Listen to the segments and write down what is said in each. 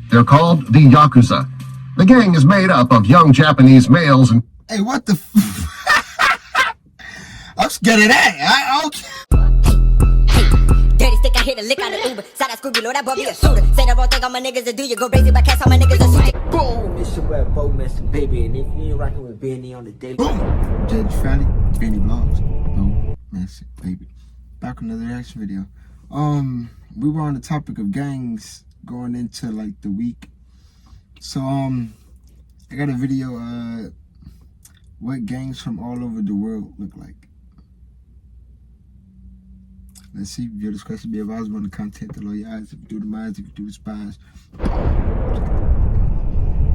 They're called the Yakuza. The gang is made up of young Japanese males and... Hey, what the I'm scared of that. Okay. Dirty stick, I hit a lick out of Uber. Side that Scooby, Lord, that boy be a shooter. Say the wrong thing on my niggas to do. You go crazy, but catch all my niggas and shoot you. Boom! It's your boy Bo Master Baby, and if you ain't rocking with Benny on the daily. Boom! Judge Fatty, Benny Vlogs, Bo Master Baby. Back with another reaction video. We were on the topic of gangs going into like the week. So I got a video what gangs from all over the world look like. Let's see. Viewer discretion be advised on the content, the loyal eyes, if you do the minds, if you do the spies.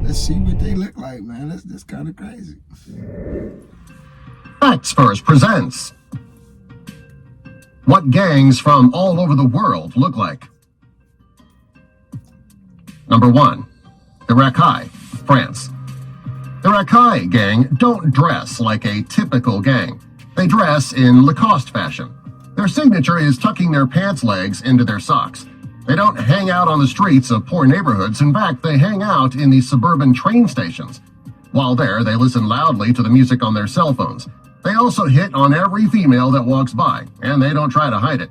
Let's see what they look like, man. That's kind of crazy. Facts First presents what gangs from all over the world look like. Number 1, the Rakai, France. The Rakai gang don't dress like a typical gang. They dress in Lacoste fashion. Their signature is tucking their pants legs into their socks. They don't hang out on the streets of poor neighborhoods. In fact, they hang out in the suburban train stations. While there, they listen loudly to the music on their cell phones. They also hit on every female that walks by, and they don't try to hide it.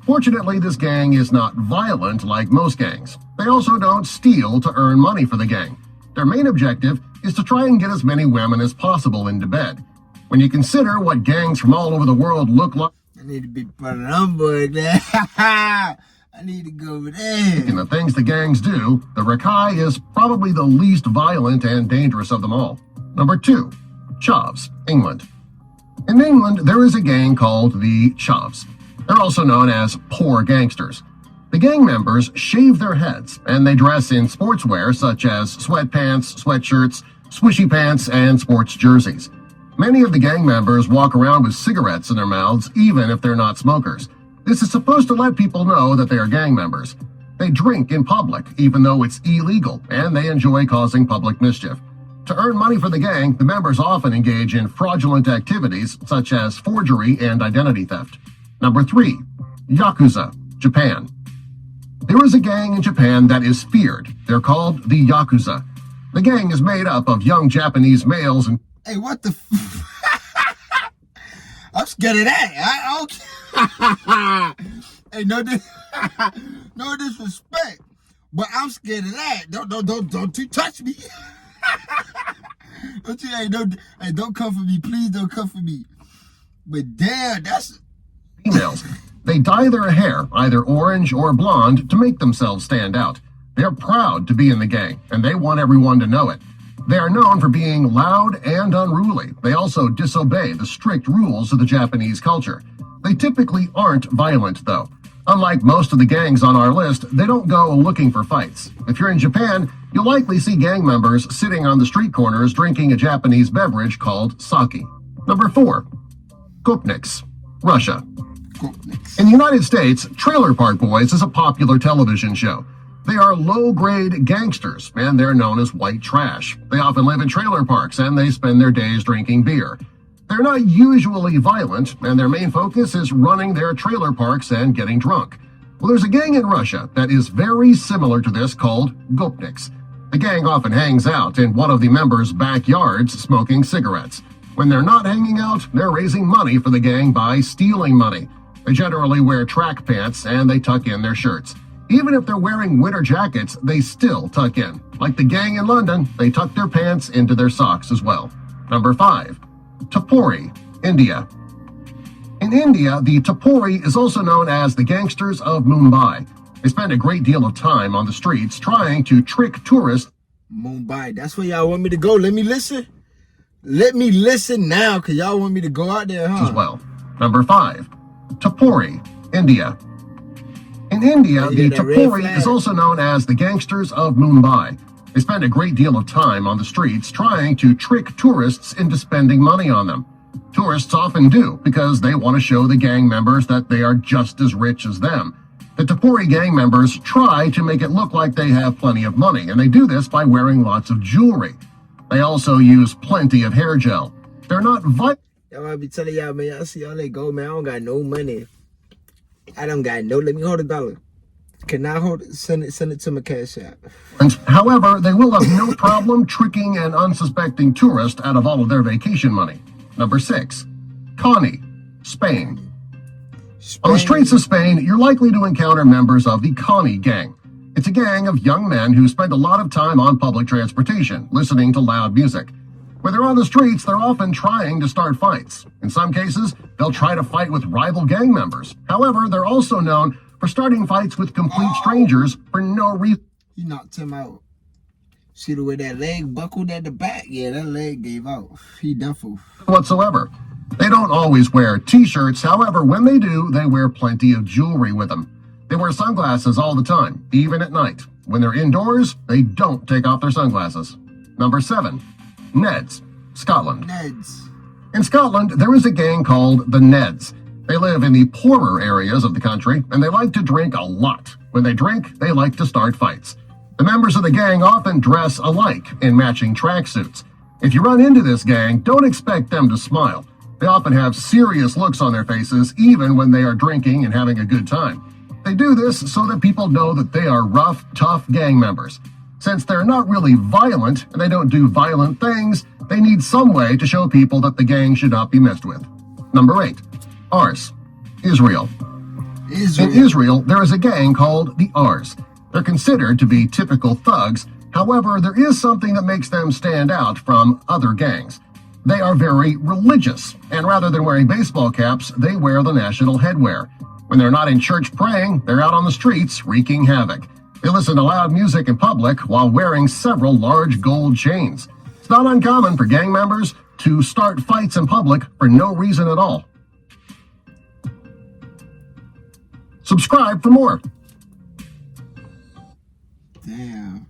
Fortunately, this gang is not violent like most gangs. They also don't steal to earn money for the gang. Their main objective is to try and get as many women as possible into bed. When you consider what gangs from all over the world look like, I need to be part of them boys, man. I need to go over there. and the things the gangs do, the Rakai is probably the least violent and dangerous of them all. Number 2, Chavs, England. In England, there is a gang called the Chavs. They're also known as poor gangsters. The gang members shave their heads, and they dress in sportswear such as sweatpants, sweatshirts, swishy pants, and sports jerseys. Many of the gang members walk around with cigarettes in their mouths, even if they're not smokers. This is supposed to let people know that they are gang members. They drink in public, even though it's illegal, and they enjoy causing public mischief. To earn money for the gang, the members often engage in fraudulent activities such as forgery and identity theft. Number 3, Yakuza, Japan. There is a gang in Japan that is feared. They're called the Yakuza. The gang is made up of young Japanese males and... Hey, what the I'm scared of that. Hey, no disrespect, but I'm scared of that. Don't you touch me. Don't come for me. Please don't come for me. But damn, that's... Females. They dye their hair either orange or blonde to make themselves stand out. They're proud to be in the gang, and they want everyone to know it. They are known for being loud and unruly. They also disobey the strict rules of the Japanese culture. They typically aren't violent, though. Unlike most of the gangs on our list, they don't go looking for fights. If you're in Japan, you'll likely see gang members sitting on the street corners drinking a Japanese beverage called sake. Number 4, Gopniks, Russia. Gopniks. In the United States, Trailer Park Boys is a popular television show. They are low-grade gangsters, and they're known as white trash. They often live in trailer parks, and they spend their days drinking beer. They're not usually violent, and their main focus is running their trailer parks and getting drunk. Well, there's a gang in Russia that is very similar to this called Gopniks. The gang often hangs out in one of the members' backyards smoking cigarettes. When they're not hanging out, they're raising money for the gang by stealing money. They generally wear track pants, and they tuck in their shirts. Even if they're wearing winter jackets, they still tuck in. Like the gang in London, they tuck their pants into their socks as well. Number 5, Tapori, India. In India, the Tapori is also known as the gangsters of Mumbai. They spend a great deal of time on the streets trying to trick tourists. Mumbai, that's where y'all want me to go. Let me listen. Let me listen now, because y'all want me to go out there, huh? As well. Number 5, Tapori, India. In India, the Tapori is also known as the gangsters of Mumbai. They spend a great deal of time on the streets trying to trick tourists into spending money on them. Tourists often do because they want to show the gang members that they are just as rich as them. The Tapori gang members try to make it look like they have plenty of money, and they do this by wearing lots of jewelry. They also use plenty of hair gel. They're not violent. Y'all might be telling y'all, man, y'all see y'all let go, man. I don't got no money. I don't got no, let me hold $1. Cannot hold it. Send it to my cash app. However, they will have no problem tricking an unsuspecting tourist out of all of their vacation money. Number 6, Cani, Spain. On the streets of Spain, you're likely to encounter members of the Cani gang. It's a gang of young men who spend a lot of time on public transportation, listening to loud music. When they're on the streets, they're often trying to start fights. In some cases, they'll try to fight with rival gang members. However, they're also known for starting fights with complete strangers for no reason. He knocked him out. See the way that leg buckled at the back? Yeah, that leg gave out. He done for. Whatsoever. They don't always wear t-shirts. However, when they do, they wear plenty of jewelry with them. They wear sunglasses all the time, even at night. When they're indoors, they don't take off their sunglasses. Number 7, Neds, Scotland. Neds. In Scotland, there is a gang called the Neds. They live in the poorer areas of the country, and they like to drink a lot. When they drink, they like to start fights. The members of the gang often dress alike in matching tracksuits. If you run into this gang, don't expect them to smile. They often have serious looks on their faces, even when they are drinking and having a good time. They do this so that people know that they are rough, tough gang members. Since they're not really violent and they don't do violent things, they need some way to show people that the gang should not be messed with. Number 8, Ars, Israel. In Israel, there is a gang called the Ars. They're considered to be typical thugs. However, there is something that makes them stand out from other gangs. They are very religious, and rather than wearing baseball caps, they wear the national headwear. When they're not in church praying, they're out on the streets wreaking havoc. They listen to loud music in public while wearing several large gold chains. It's not uncommon for gang members to start fights in public for no reason at all. Subscribe for more. Damn.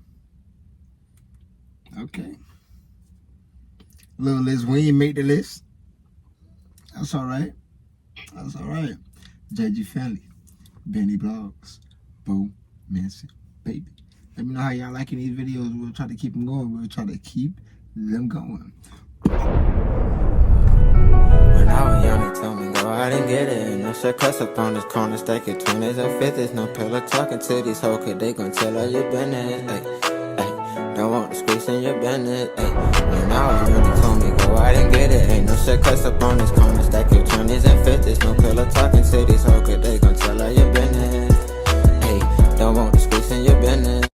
Okay. Little list, we ain't make the list. That's all right. That's all right. JG Family, Benny Blogs, Bo Manson, baby. Let me know how y'all liking these videos. We'll try to keep them going. We'll try to keep them going. When I was young, they told me go out and get it. No shit cuss up on this corner, stack it 20s and 50s. No pillow talking to these hoes, cause they gon' tell all your business. Ay, don't want to squeeze in your business. Ay, when I was young, they told me go out and get it. Ain't no shit cuss up on this corner, stack it 20s and 50s. No pillow talking to these hoes, cause they gon' tell all your business. Ay, don't want to